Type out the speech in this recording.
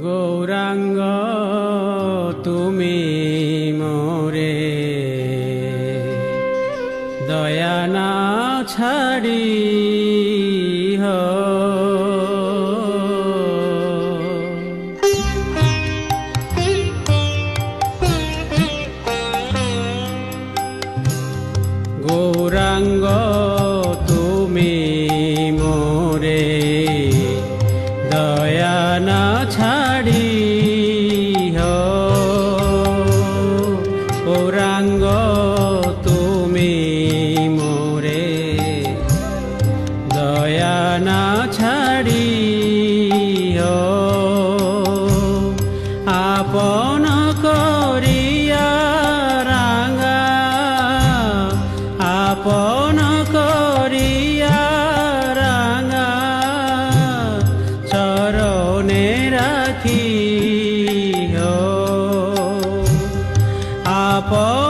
গৌরাঙ্গ তুমি মোরে দয়া না ছাড়ি গৌরাঙ্গ তুমি মোরে দয়া না ছাড়ি গৌরাঙ্গ তুমি মোরে দয়া না ছাড়ি আপন করিয়া রাঙা আপন করিয়া রাঙা চরণে রাখি আপন